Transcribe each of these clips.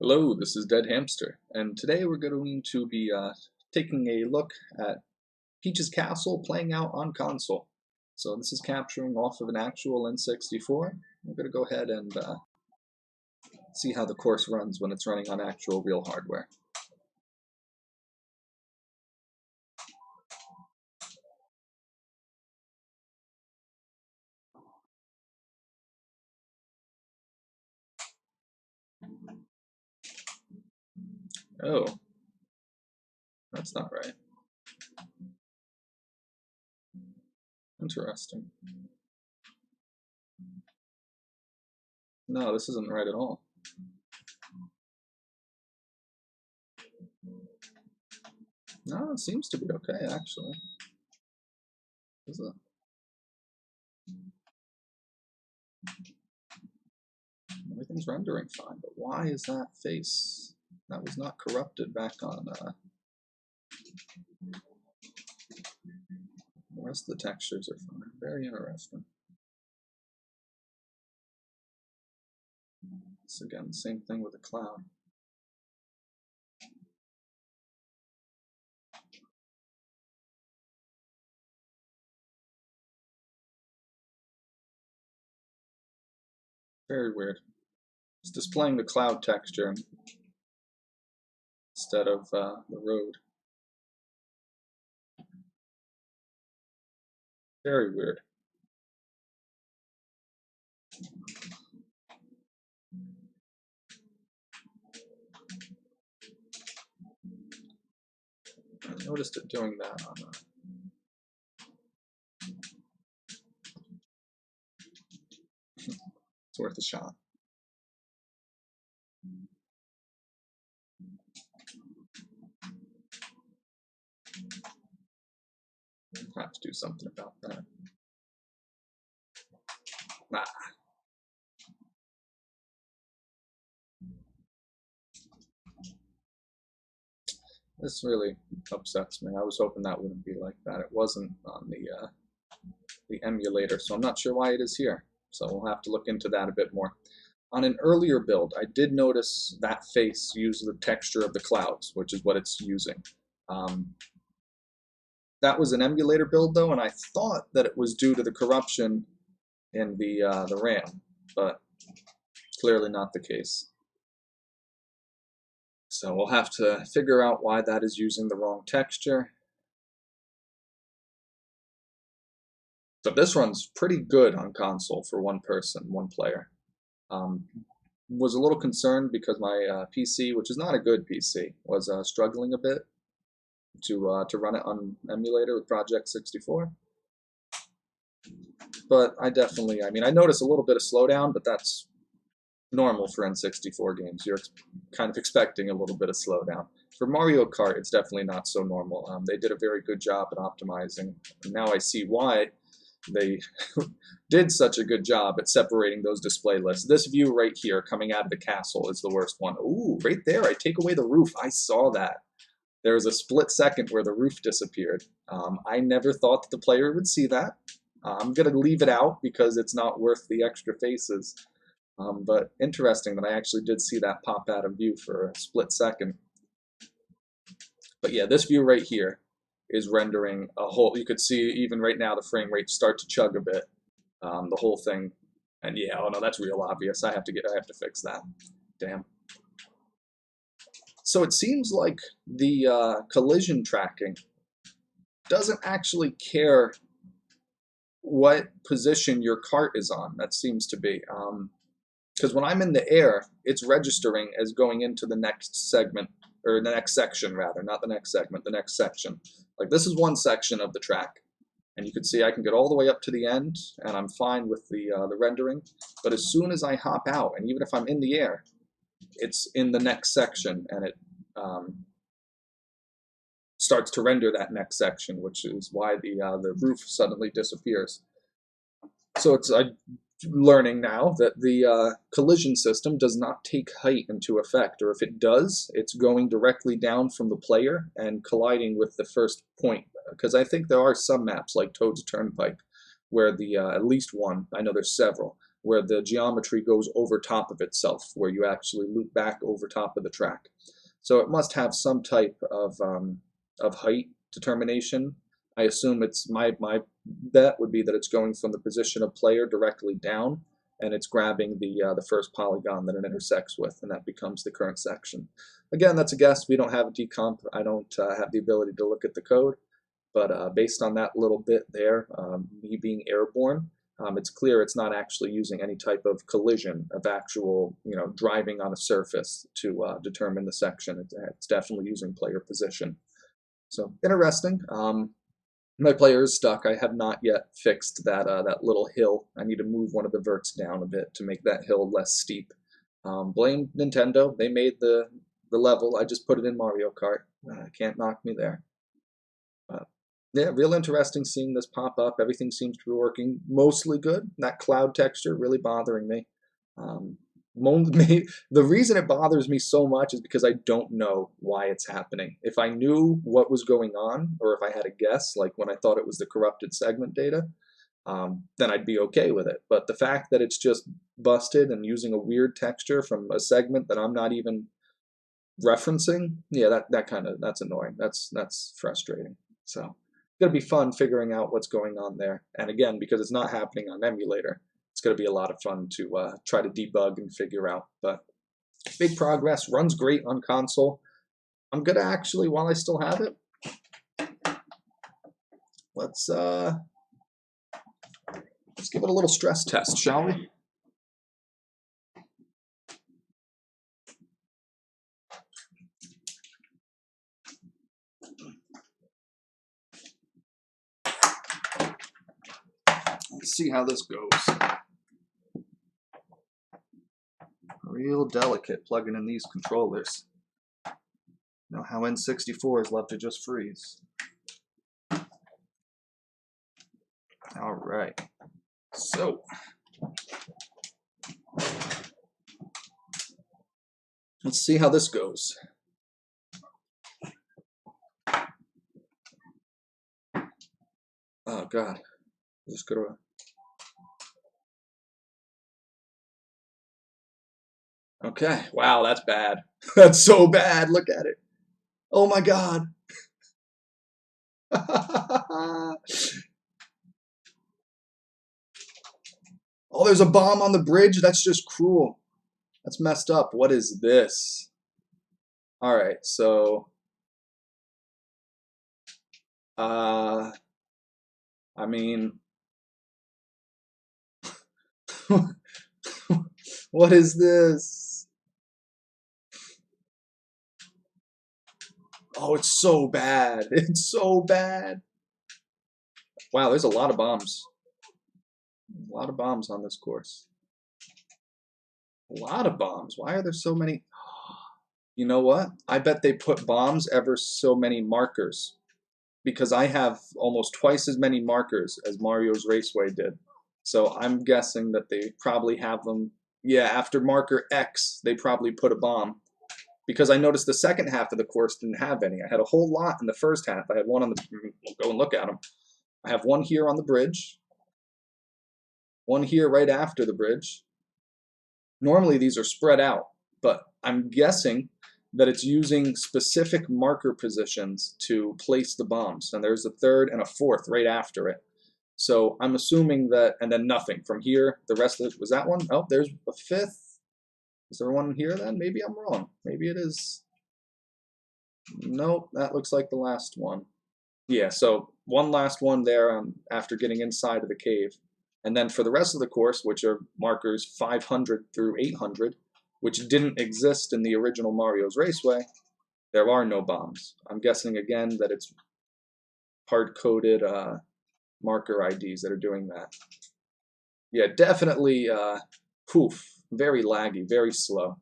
Hello, this is Dead Hamster, and today we're going to be taking a look at Peach's Castle playing out on console. So this is capturing off of an actual N64. We're going to go ahead and see how the course runs when it's running on actual real hardware. Oh, that's not right. Interesting. No, this isn't right at all. No, it seems to be okay, actually. Is it? Everything's rendering fine, but why is that face? That was not corrupted back on the rest of the textures are fine. Very interesting. It's again the same thing with the cloud. Very weird. It's displaying the cloud texture instead of the road. Very weird. I noticed it doing that on it's worth a shot. I'll have to do something about that. Nah. This really upsets me. I was hoping that wouldn't be like that. It wasn't on the emulator, so I'm not sure why it is here. So we'll have to look into that a bit more. On an earlier build, I did notice that face use the texture of the clouds, which is what it's using. That was an emulator build though, and I thought that it was due to the corruption in the RAM, but clearly not the case. So we'll have to figure out why that is using the wrong texture. So this runs pretty good on console for one person, one player. Was a little concerned because my PC, which is not a good PC, was struggling a bit to run it on emulator with Project 64. But I noticed a little bit of slowdown, but that's normal for N64 games. You're kind of expecting a little bit of slowdown. For Mario Kart, it's definitely not so normal. They did a very good job at optimizing. And now I see why they did such a good job at separating those display lists. This view right here coming out of the castle is the worst one. Ooh, right there, I take away the roof. I saw that. There was a split second where the roof disappeared. I never thought that the player would see that. I'm going to leave it out because it's not worth the extra faces. But interesting that I actually did see that pop out of view for a split second. But yeah, this view right here is rendering a whole, you could see even right now the frame rate start to chug a bit, the whole thing. And yeah, oh no, that's real obvious. I have to fix that. Damn. So it seems like the collision tracking doesn't actually care what position your cart is on. That seems to be. Because when I'm in the air, it's registering as going into the next segment, or the next section rather, not the next segment, the next section. Like this is one section of the track, and you can see I can get all the way up to the end, and I'm fine with the rendering. But as soon as I hop out, and even if I'm in the air, it's in the next section, and it starts to render that next section, which is why the roof suddenly disappears. So I'm learning now that the collision system does not take height into effect, or if it does, it's going directly down from the player and colliding with the first point. Because I think there are some maps like Toad's Turnpike where at least one, I know there's several, where the geometry goes over top of itself, where you actually loop back over top of the track. So it must have some type of height determination. I assume it's my bet would be that it's going from the position of player directly down, and it's grabbing the first polygon that it intersects with, and that becomes the current section. Again, that's a guess. We don't have a decomp. I don't have the ability to look at the code, but based on that little bit there, me being airborne, it's clear it's not actually using any type of collision of actual, driving on a surface to determine the section. It's definitely using player position. So interesting. My player is stuck. I have not yet fixed that little hill. I need to move one of the verts down a bit to make that hill less steep. Blame Nintendo. They made the level. I just put it in Mario Kart. Can't knock me there. Yeah, real interesting seeing this pop up. Everything seems to be working mostly good. That cloud texture really bothering me. The reason it bothers me so much is because I don't know why it's happening. If I knew what was going on, or if I had a guess, like when I thought it was the corrupted segment data, then I'd be okay with it. But the fact that it's just busted and using a weird texture from a segment that I'm not even referencing, yeah, that's annoying. That's frustrating. So it's gonna be fun figuring out what's going on there. And again, because it's not happening on emulator, it's going to be a lot of fun to try to debug and figure out. But big progress, runs great on console. I'm going to actually, while I still have it, let's give it a little stress test, shall we? Let's see how this goes. Real delicate plugging in these controllers. You know how N64s love to just freeze. All right. So, let's see how this goes. Oh God, just go to. Okay, wow, that's bad. That's so bad. Look at it. Oh my God. Oh, there's a bomb on the bridge? That's just cruel. That's messed up. What is this? All right, so I mean what is this? Oh, it's so bad. It's so bad. Wow, there's a lot of bombs. A lot of bombs on this course. A lot of bombs. Why are there so many? You know what? I bet they put bombs ever so many markers, because I have almost twice as many markers as Mario's Raceway did. So I'm guessing that they probably have them. Yeah, after marker X, they probably put a bomb. Because I noticed the second half of the course didn't have any. I had a whole lot in the first half. I had one on the, we'll go and look at them. I have one here on the bridge. One here right after the bridge. Normally these are spread out, but I'm guessing that it's using specific marker positions to place the bombs. And there's a third and a fourth right after it. So I'm assuming that, and then nothing from here. The rest of it, was that one? Oh, there's a fifth. Is there one here then? Maybe I'm wrong. Maybe it is. Nope, that looks like the last one. Yeah, so one last one there after getting inside of the cave. And then for the rest of the course, which are markers 500 through 800, which didn't exist in the original Mario's Raceway, there are no bombs. I'm guessing again that it's hard-coded marker IDs that are doing that. Yeah, definitely, very laggy, very slow.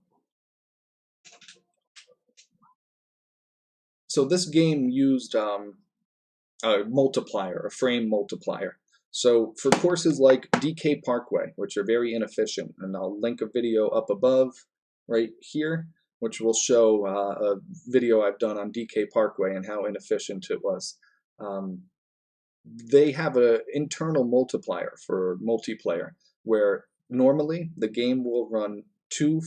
So this game used a multiplier, a frame multiplier. So for courses like DK Parkway, which are very inefficient, and I'll link a video up above right here, which will show a video I've done on DK Parkway and how inefficient it was. They have an internal multiplier for multiplayer where normally the game will run two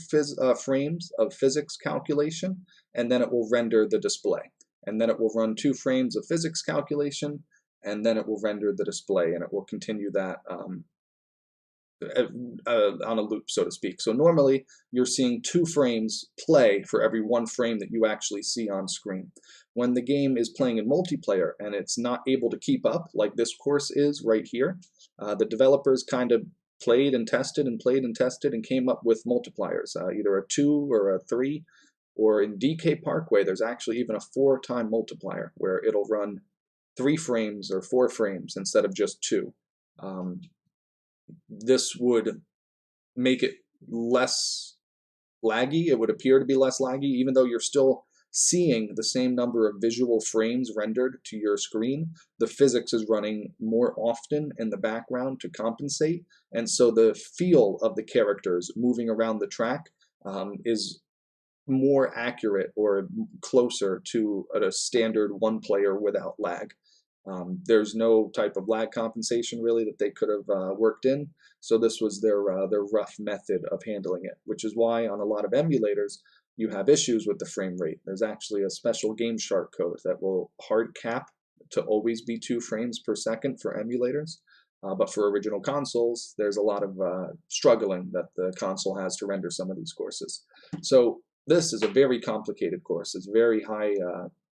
frames of physics calculation, and then it will render the display. And then it will run 2 frames of physics calculation, and then it will render the display, and it will continue that on a loop, so to speak. So normally you're seeing 2 frames play for every 1 frame that you actually see on screen. When the game is playing in multiplayer and it's not able to keep up, like this course is right here, the developers kind of played and tested and played and tested and came up with multipliers, either a 2 or a 3, or in DK Parkway there's actually even a 4-time multiplier where it'll run 3 frames or 4 frames instead of just 2. This would make it less laggy. It would appear to be less laggy, even though you're still seeing the same number of visual frames rendered to your screen. The physics is running more often in the background to compensate, and so the feel of the characters moving around the track is more accurate or closer to a standard 1-player without lag. There's no type of lag compensation really that they could have worked in, so this was their rough method of handling it, which is why on a lot of emulators you have issues with the frame rate. There's actually a special GameShark code that will hard cap to always be 2 frames per second for emulators, but for original consoles there's a lot of struggling that the console has to render some of these courses. So this is a very complicated course. It's very high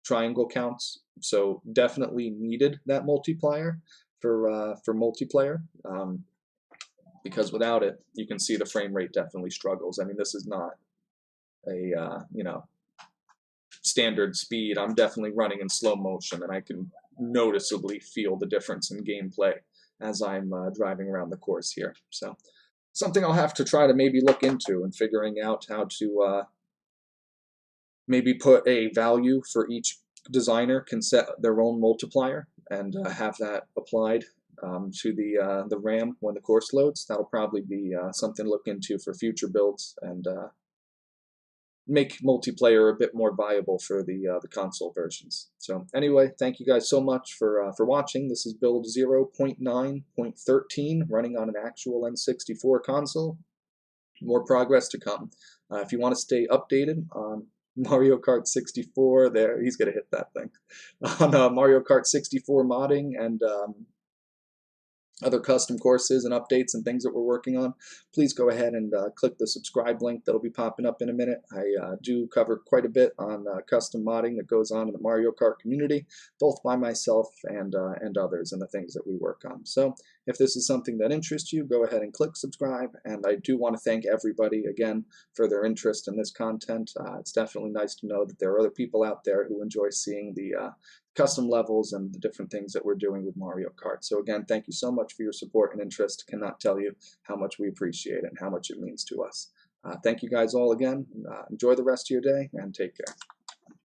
triangle counts, so definitely needed that multiplier for multiplayer, because without it you can see the frame rate definitely struggles. I mean, this is not a standard speed. I'm definitely running in slow motion, and I can noticeably feel the difference in gameplay as I'm driving around the course here. So something I'll have to try to maybe look into and figuring out how to maybe put a value for each designer can set their own multiplier and have that applied to the RAM when the course loads. That'll probably be something to look into for future builds and make multiplayer a bit more viable for the console versions. So anyway, thank you guys so much for watching. This is build 0.9.13 running on an actual N64 console. More progress to come. If you want to stay updated on Mario Kart 64, there, he's going to hit that thing, on Mario Kart 64 modding and other custom courses and updates and things that we're working on, please go ahead and click the subscribe link that'll be popping up in a minute. I do cover quite a bit on custom modding that goes on in the Mario Kart community, both by myself and others, and the things that we work on. So if this is something that interests you, go ahead and click subscribe. And I do want to thank everybody again for their interest in this content. It's definitely nice to know that there are other people out there who enjoy seeing the custom levels and the different things that we're doing with Mario Kart. So again, thank you so much for your support and interest. Cannot tell you how much we appreciate it and how much it means to us. Thank you guys all again. Enjoy the rest of your day and take care.